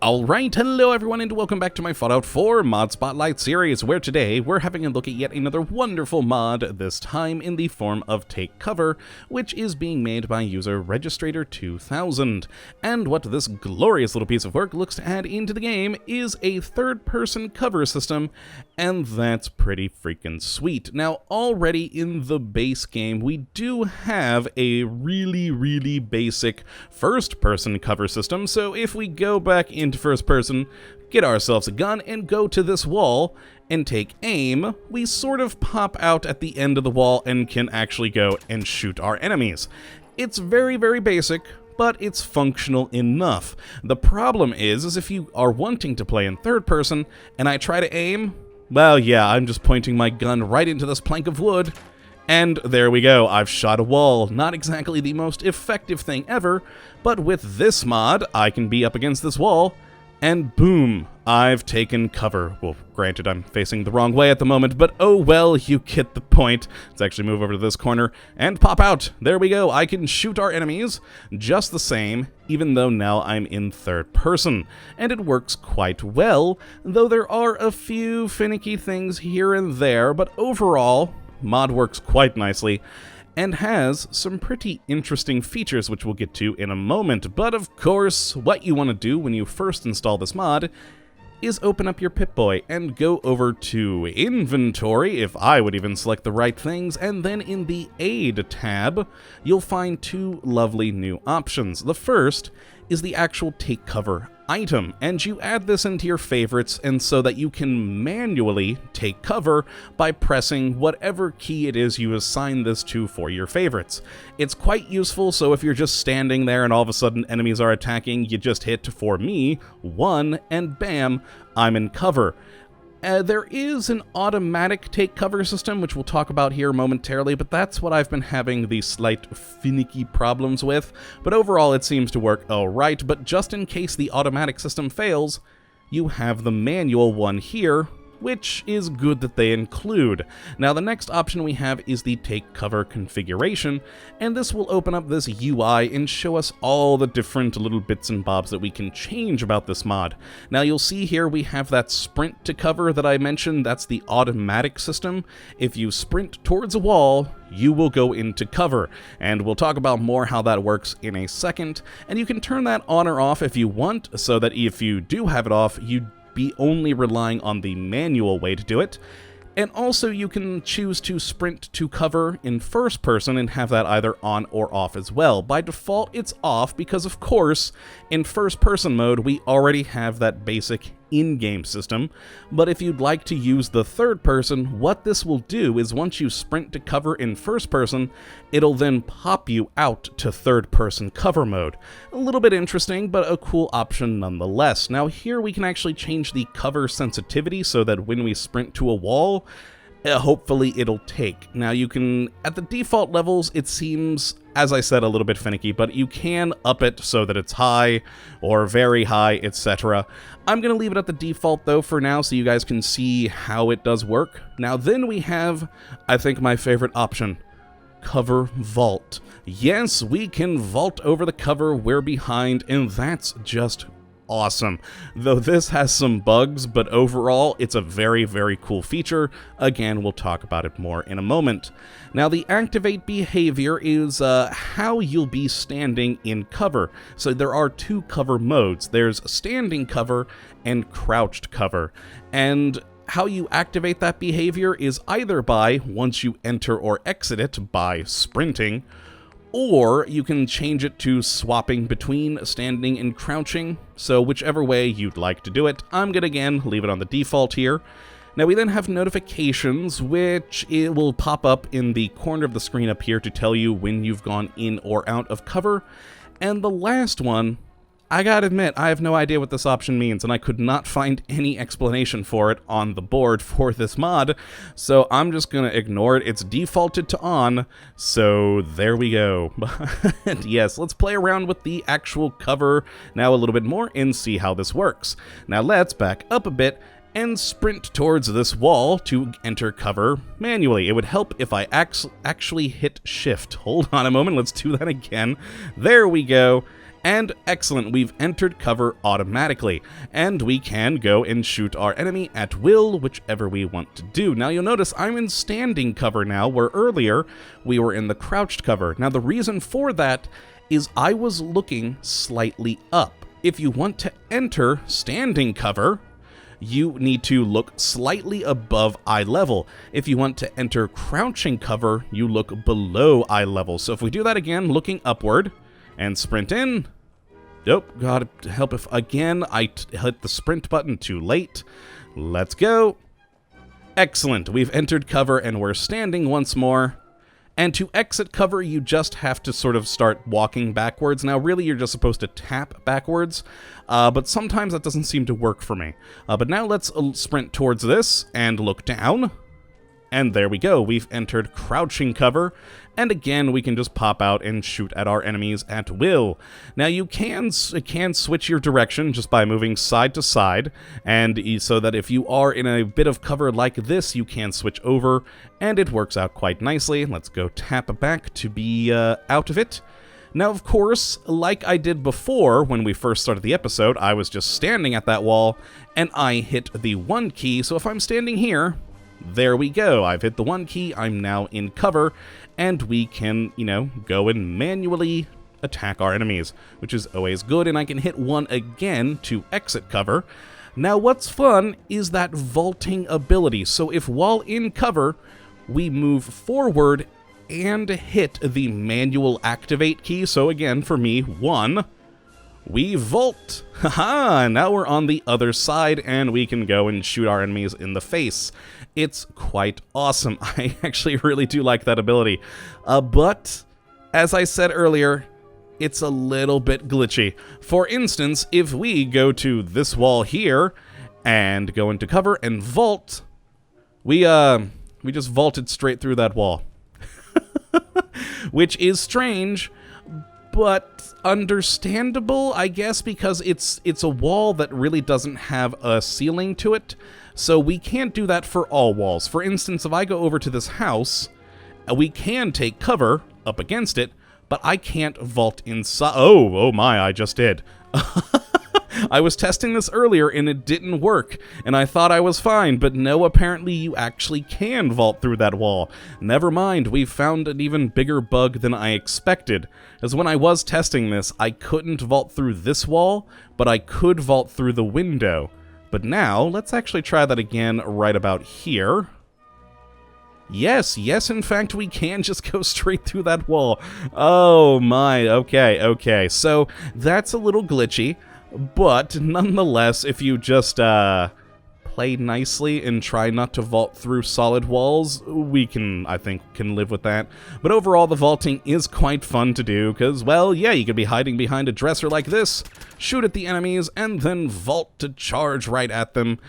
Alright, hello everyone and welcome back to my Fallout 4 Mod Spotlight series, where today we're having a look at yet another wonderful mod, this time in the form of Take Cover, which is being made by user Registrator2000. And what this glorious little piece of work looks to add into the game is a third-person cover system, and that's pretty freaking sweet. Now, already in the base game, we do have a really basic first-person cover system, so if we go back into first person, get ourselves a gun, and go to this wall and take aim, we sort of pop out at the end of the wall and can actually go and shoot our enemies. It's very basic, but it's functional enough. The problem is if you are wanting to play in third person and I try to aim, well, yeah, I'm just pointing my gun right into this plank of wood, and there we go, I've shot a wall. Not exactly the most effective thing ever, but with this mod, I can be up against this wall, and boom, I've taken cover. Well, granted, I'm facing the wrong way at the moment, but oh well, you get the point. Let's actually move over to this corner and pop out. There we go, I can shoot our enemies just the same, even though now I'm in third person. And it works quite well, though there are a few finicky things here and there, but overall, mod works quite nicely, and has some pretty interesting features which we'll get to in a moment. But of course, what you want to do when you first install this mod is open up your Pip-Boy and go over to Inventory, if I would even select the right things, and then in the Aid tab, you'll find two lovely new options. The first is the actual Take Cover item, and you add this into your favorites and so that you can manually take cover by pressing whatever key it is you assign this to for your favorites. It's quite useful, so if you're just standing there and all of a sudden enemies are attacking, you just hit, for me, 1, and bam, I'm in cover. There is an automatic take cover system, which we'll talk about here momentarily, but that's what I've been having the slight finicky problems with. But overall, it seems to work alright, but just in case the automatic system fails, you have the manual one here, which is good that they include. Now, the next option we have is the Take Cover configuration, and this will open up this UI and show us all the different little bits and bobs that we can change about this mod. Now, you'll see here we have that sprint to cover that I mentioned. That's the automatic system. If you sprint towards a wall, you will go into cover, and we'll talk about more how that works in a second. And you can turn that on or off if you want, so that if you do have it off, you be only relying on the manual way to do it. And also you can choose to sprint to cover in first person and have that either on or off as well. By default, it's off because, of course, in first person mode, we already have that basic in-game system. But if you'd like to use the third person, what this will do is once you sprint to cover in first person, it'll then pop you out to third person cover mode. A little bit interesting, but a cool option nonetheless. Now here we can actually change the cover sensitivity so that when we sprint to a wall, hopefully it'll take. Now you can, at the default levels, it seems, as I said, a little bit finicky, but you can up it so that it's high or very high, etc. I'm going to leave it at the default though for now so you guys can see how it does work. Now then we have, I think, my favorite option, Cover Vault. Yes, we can vault over the cover we're behind, and that's just awesome. Though this has some bugs, but overall it's a very cool feature. Again, we'll talk about it more in a moment. Now, the activate behavior is how you'll be standing in cover. So there are two cover modes. There's standing cover and crouched cover. And how you activate that behavior is either by, once you enter or exit it, by sprinting, or you can change it to swapping between standing and crouching, so whichever way you'd like to do it. I'm gonna, again, leave it on the default here. Now we then have notifications, which it will pop up in the corner of the screen up here to tell you when you've gone in or out of cover. And the last one, I gotta admit, I have no idea what this option means, and I could not find any explanation for it on the board for this mod, so I'm just gonna ignore it. It's defaulted to on, so there we go. And yes, let's play around with the actual cover now a little bit more and see how this works. Now let's back up a bit and sprint towards this wall to enter cover manually. It would help if I actually hit shift. Hold on a moment, let's do that again. There we go. And excellent, we've entered cover automatically, and we can go and shoot our enemy at will, whichever we want to do. Now you'll notice I'm in standing cover now, where earlier we were in the crouched cover. Now the reason for that is I was looking slightly up. If you want to enter standing cover, you need to look slightly above eye level. If you want to enter crouching cover, you look below eye level. So if we do that again, looking upward, and sprint in. Nope, God help if again I hit the sprint button too late. Let's go. Excellent, we've entered cover and we're standing once more. And to exit cover, you just have to sort of start walking backwards. Now, really, you're just supposed to tap backwards, but sometimes that doesn't seem to work for me. But now let's sprint towards this and look down. And there we go, we've entered crouching cover, and again, we can just pop out and shoot at our enemies at will. Now, you can switch your direction just by moving side to side, and so that if you are in a bit of cover like this, you can switch over, and it works out quite nicely. Let's go tap back to be out of it. Now, of course, like I did before when we first started the episode, I was just standing at that wall, and I hit the 1 key, so if I'm standing here, there we go, I've hit the 1 key, I'm now in cover, and we can, go and manually attack our enemies, which is always good, and I can hit 1 again to exit cover. Now what's fun is that vaulting ability, so if while in cover, we move forward and hit the manual activate key, so again, for me, 1, we vault! Haha! Now we're on the other side, and we can go and shoot our enemies in the face. It's quite awesome. I actually really do like that ability. But, as I said earlier, it's a little bit glitchy. For instance, if we go to this wall here, and go into cover and vault, we just vaulted straight through that wall. Which is strange, but understandable, I guess, because it's a wall that really doesn't have a ceiling to it, so we can't do that for all walls. For instance, if I go over to this house, we can take cover up against it, but I can't vault inside. Oh my, I just did. I was testing this earlier and it didn't work, and I thought I was fine, but no, apparently you actually can vault through that wall. Never mind, we found an even bigger bug than I expected, as when I was testing this, I couldn't vault through this wall, but I could vault through the window. But now, let's actually try that again right about here. Yes, in fact, we can just go straight through that wall. Oh my, okay, so that's a little glitchy. But nonetheless, if you just play nicely and try not to vault through solid walls, we I think, can live with that. But overall, the vaulting is quite fun to do, because, well, yeah, you could be hiding behind a dresser like this, shoot at the enemies, and then vault to charge right at them,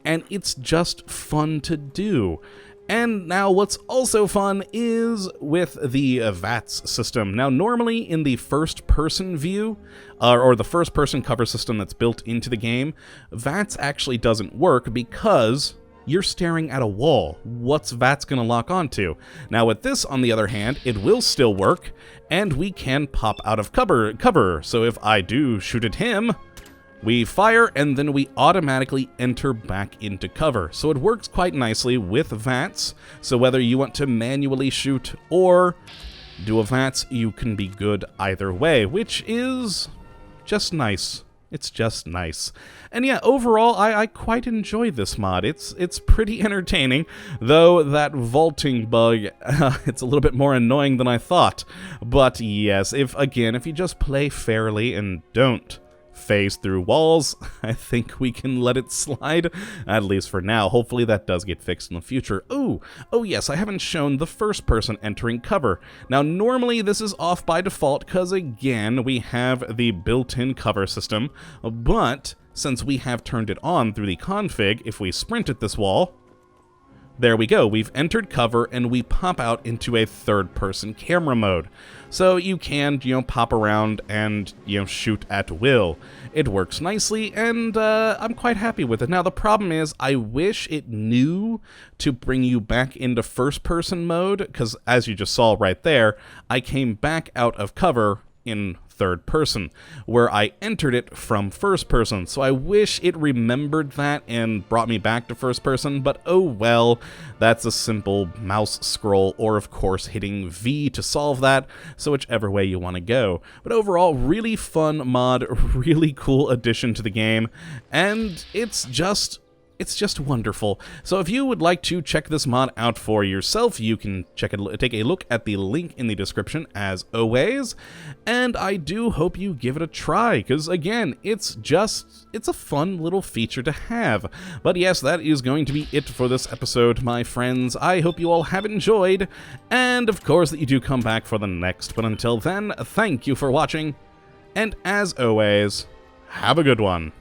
and it's just fun to do. And now what's also fun is with the Vats system. Now normally in the first-person view, or the first-person cover system that's built into the game, Vats actually doesn't work because you're staring at a wall. What's Vats gonna lock onto? Now with this, on the other hand, it will still work, and we can pop out of cover. So if I do shoot at him, we fire, and then we automatically enter back into cover. So it works quite nicely with Vats, so whether you want to manually shoot or do a Vats, you can be good either way, which is just nice. It's just nice. And yeah, overall, I quite enjoy this mod. It's pretty entertaining, though that vaulting bug, it's a little bit more annoying than I thought. But yes, if you just play fairly and don't phase through walls, I think we can let it slide, at least for now. Hopefully that does get fixed in the future. Oh yes, I haven't shown the first person entering cover. Now normally this is off by default because again we have the built-in cover system, but since we have turned it on through the config, if we sprint at this wall, there we go, we've entered cover and we pop out into a third-person camera mode. So you can, pop around and, shoot at will. It works nicely, and I'm quite happy with it. Now, the problem is, I wish it knew to bring you back into first-person mode, because as you just saw right there, I came back out of cover in third person, where I entered it from first person, so I wish it remembered that and brought me back to first person, but oh well, that's a simple mouse scroll, or of course hitting V to solve that, so whichever way you want to go. But overall, really fun mod, really cool addition to the game, and it's just wonderful. So if you would like to check this mod out for yourself, you can take a look at the link in the description as always, and I do hope you give it a try, because again, it's a fun little feature to have. But yes, that is going to be it for this episode, my friends. I hope you all have enjoyed, and of course that you do come back for the next. But until then, thank you for watching, and as always, have a good one.